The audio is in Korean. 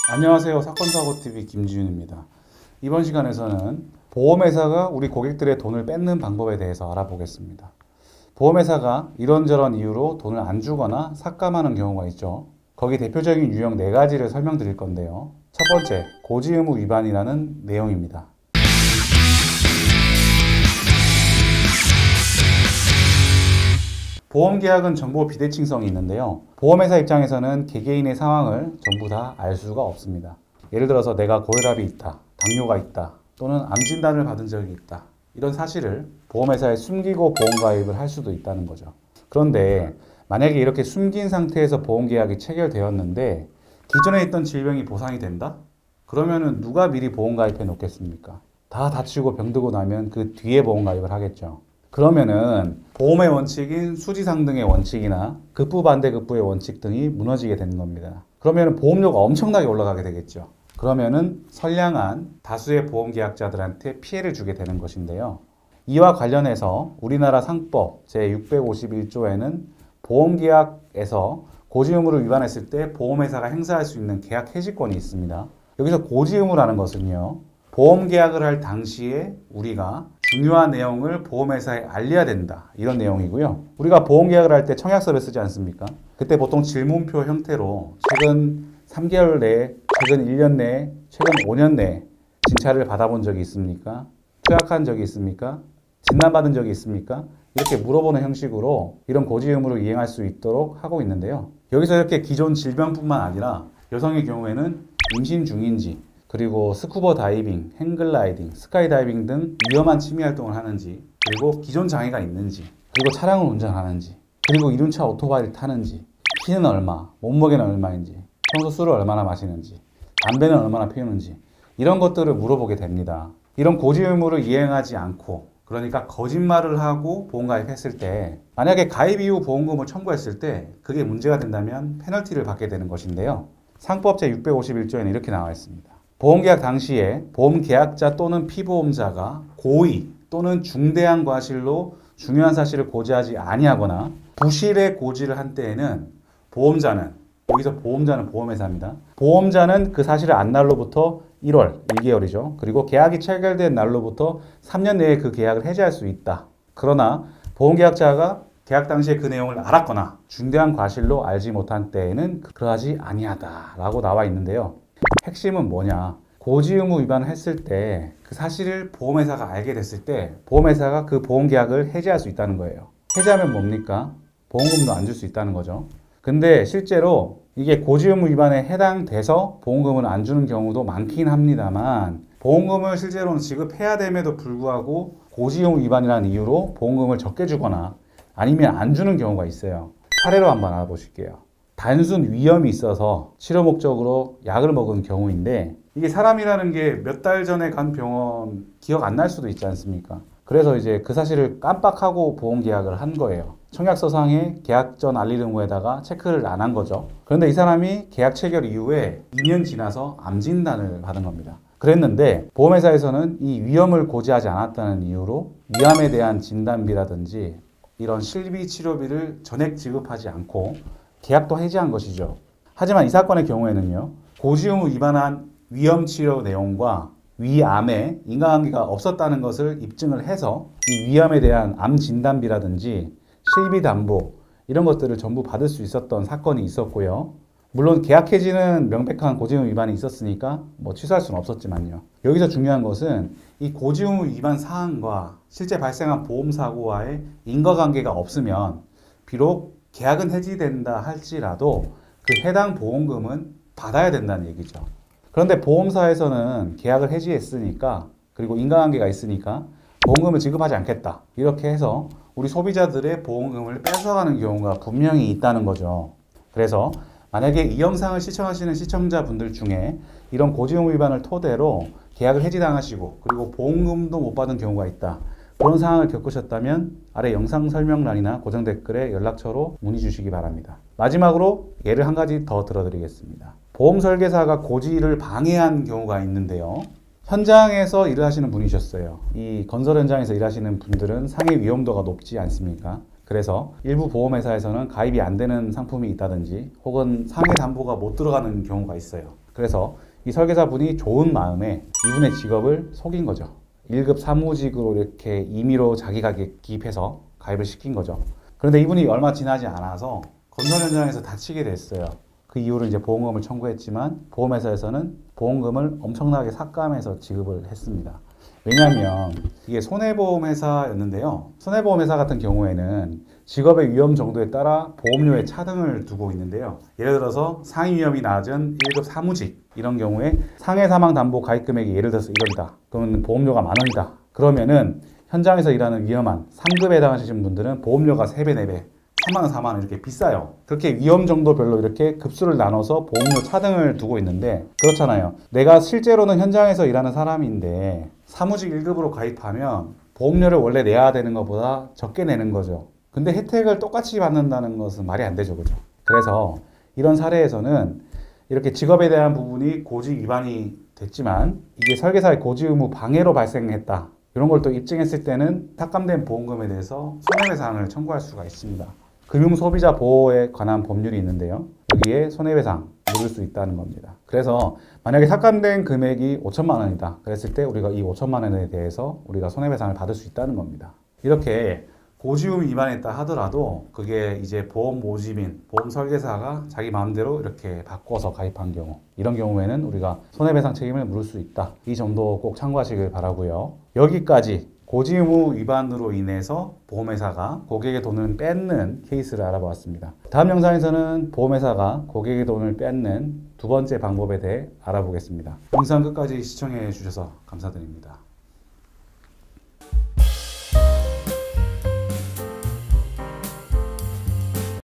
안녕하세요. 사건사고TV 김지윤입니다. 이번 시간에서는 보험회사가 우리 고객들의 돈을 뺏는 방법에 대해서 알아보겠습니다. 보험회사가 이런저런 이유로 돈을 안 주거나 삭감하는 경우가 있죠. 거기 대표적인 유형 4가지를 설명드릴 건데요. 첫 번째, 고지의무 위반이라는 내용입니다. 보험계약은 정보 비대칭성이 있는데요. 보험회사 입장에서는 개개인의 상황을 전부 다 알 수가 없습니다. 예를 들어서 내가 고혈압이 있다, 당뇨가 있다, 또는 암 진단을 받은 적이 있다. 이런 사실을 보험회사에 숨기고 보험가입을 할 수도 있다는 거죠. 그런데 만약에 이렇게 숨긴 상태에서 보험계약이 체결되었는데 기존에 있던 질병이 보상이 된다? 그러면은 누가 미리 보험가입해 놓겠습니까? 다 다치고 병들고 나면 그 뒤에 보험가입을 하겠죠. 그러면은 보험의 원칙인 수지상등의 원칙이나 급부 반대 급부의 원칙 등이 무너지게 되는 겁니다. 그러면은 보험료가 엄청나게 올라가게 되겠죠. 그러면은 선량한 다수의 보험계약자들한테 피해를 주게 되는 것인데요. 이와 관련해서 우리나라 상법 제651조에는 보험계약에서 고지의무를 위반했을 때 보험회사가 행사할 수 있는 계약 해지권이 있습니다. 여기서 고지의무라는 것은요, 보험계약을 할 당시에 우리가 중요한 내용을 보험회사에 알려야 된다, 이런 내용이고요. 우리가 보험계약을 할 때 청약서를 쓰지 않습니까? 그때 보통 질문표 형태로 최근 3개월 내에, 최근 1년 내에, 최근 5년 내에 진찰을 받아본 적이 있습니까? 투약한 적이 있습니까? 진단받은 적이 있습니까? 이렇게 물어보는 형식으로 이런 고지의무를 이행할 수 있도록 하고 있는데요. 여기서 이렇게 기존 질병뿐만 아니라 여성의 경우에는 임신 중인지, 그리고 스쿠버 다이빙, 행글라이딩, 스카이다이빙 등 위험한 취미 활동을 하는지, 그리고 기존 장애가 있는지, 그리고 차량을 운전하는지, 그리고 이륜차 오토바이를 타는지, 키는 얼마, 몸무게는 얼마인지, 평소 술을 얼마나 마시는지, 담배는 얼마나 피우는지, 이런 것들을 물어보게 됩니다. 이런 고지 의무를 이행하지 않고, 그러니까 거짓말을 하고 보험가입했을 때, 만약에 가입 이후 보험금을 청구했을 때 그게 문제가 된다면 페널티를 받게 되는 것인데요. 상법 제651조에는 이렇게 나와 있습니다. 보험계약 당시에 보험계약자 또는 피보험자가 고의 또는 중대한 과실로 중요한 사실을 고지하지 아니하거나 부실의 고지를 한 때에는 보험자는, 여기서 보험자는 보험회사입니다. 보험자는 그 사실을 안 날로부터 1월, 1개월이죠. 그리고 계약이 체결된 날로부터 3년 내에 그 계약을 해지할 수 있다. 그러나 보험계약자가 계약 당시에 그 내용을 알았거나 중대한 과실로 알지 못한 때에는 그러하지 아니하다라고 나와 있는데요. 핵심은 뭐냐? 고지의무 위반을 했을 때 그 사실을 보험회사가 알게 됐을 때 보험회사가 그 보험계약을 해지할 수 있다는 거예요. 해지하면 뭡니까? 보험금도 안 줄 수 있다는 거죠. 근데 실제로 이게 고지의무 위반에 해당돼서 보험금을 안 주는 경우도 많긴 합니다만, 보험금을 실제로는 지급해야 됨에도 불구하고 고지의무 위반이라는 이유로 보험금을 적게 주거나 아니면 안 주는 경우가 있어요. 사례로 한번 알아보실게요. 단순 위염이 있어서 치료 목적으로 약을 먹은 경우인데, 이게 사람이라는 게 몇 달 전에 간 병원 기억 안 날 수도 있지 않습니까? 그래서 이제 그 사실을 깜빡하고 보험 계약을 한 거예요. 청약서상에 계약 전 알릴 의무에다가 체크를 안 한 거죠. 그런데 이 사람이 계약 체결 이후에 2년 지나서 암 진단을 받은 겁니다. 그랬는데 보험회사에서는 이 위험을 고지하지 않았다는 이유로 위암에 대한 진단비라든지 이런 실비 치료비를 전액 지급하지 않고 계약도 해지한 것이죠. 하지만 이 사건의 경우에는요, 고지의무 위반한 위험치료 내용과 위암에 인과관계가 없었다는 것을 입증을 해서 이 위암에 대한 암 진단비라든지 실비 담보 이런 것들을 전부 받을 수 있었던 사건이 있었고요. 물론 계약 해지는 명백한 고지의무 위반이 있었으니까 취소할 수는 없었지만요. 여기서 중요한 것은 이 고지의무 위반 사항과 실제 발생한 보험사고와의 인과관계가 없으면 비록 계약은 해지된다 할지라도 그 해당 보험금은 받아야 된다는 얘기죠. 그런데 보험사에서는 계약을 해지했으니까, 그리고 인과관계가 있으니까 보험금을 지급하지 않겠다, 이렇게 해서 우리 소비자들의 보험금을 뺏어가는 경우가 분명히 있다는 거죠. 그래서 만약에 이 영상을 시청하시는 시청자분들 중에 이런 고지의무 위반을 토대로 계약을 해지당하시고 그리고 보험금도 못 받은 경우가 있다, 그런 상황을 겪으셨다면 아래 영상 설명란이나 고정 댓글에 연락처로 문의 주시기 바랍니다. 마지막으로 예를 한 가지 더 들어드리겠습니다. 보험 설계사가 고지를 방해한 경우가 있는데요. 현장에서 일을 하시는 분이셨어요. 이 건설 현장에서 일하시는 분들은 상해 위험도가 높지 않습니까? 그래서 일부 보험회사에서는 가입이 안 되는 상품이 있다든지 혹은 상해 담보가 못 들어가는 경우가 있어요. 그래서 이 설계사분이 좋은 마음에 이분의 직업을 속인 거죠. 1급 사무직으로 이렇게 임의로 자기가 기입해서 가입을 시킨 거죠. 그런데 이분이 얼마 지나지 않아서 건설 현장에서 다치게 됐어요. 그 이후로 이제 보험금을 청구했지만 보험회사에서는 보험금을 엄청나게 삭감해서 지급을 했습니다. 왜냐하면 이게 손해보험회사였는데요. 손해보험회사 같은 경우에는 직업의 위험 정도에 따라 보험료의 차등을 두고 있는데요. 예를 들어서 상위 위험이 낮은 1급 사무직 이런 경우에 상해 사망 담보 가입 금액이 예를 들어서 1억이다. 그러면 보험료가 10,000원이다. 그러면은 현장에서 일하는 위험한 3급에 해당하시는 분들은 보험료가 3배, 4배, 3만원, 4만원 이렇게 비싸요. 그렇게 위험 정도별로 이렇게 급수를 나눠서 보험료 차등을 두고 있는데 그렇잖아요. 내가 실제로는 현장에서 일하는 사람인데 사무직 1급으로 가입하면 보험료를 원래 내야 되는 것보다 적게 내는 거죠. 근데 혜택을 똑같이 받는다는 것은 말이 안 되죠. 그죠? 그래서 이런 사례에서는 이렇게 직업에 대한 부분이 고지 위반이 됐지만 이게 설계사의 고지 의무 방해로 발생했다. 이런 걸 또 입증했을 때는 삭감된 보험금에 대해서 손해배상을 청구할 수가 있습니다. 금융소비자 보호에 관한 법률이 있는데요. 여기에 손해배상 물을 수 있다는 겁니다. 그래서 만약에 삭감된 금액이 5천만 원이다. 그랬을 때 우리가 이 5천만 원에 대해서 우리가 손해배상을 받을 수 있다는 겁니다. 이렇게 고지의무 위반했다 하더라도 그게 이제 보험 모집인, 보험 설계사가 자기 마음대로 이렇게 바꿔서 가입한 경우 이런 경우에는 우리가 손해배상 책임을 물을 수 있다. 이 점도 꼭 참고하시길 바라고요. 여기까지 고지의무 위반으로 인해서 보험회사가 고객의 돈을 뺏는 케이스를 알아보았습니다. 다음 영상에서는 보험회사가 고객의 돈을 뺏는 두 번째 방법에 대해 알아보겠습니다. 영상 끝까지 시청해 주셔서 감사드립니다.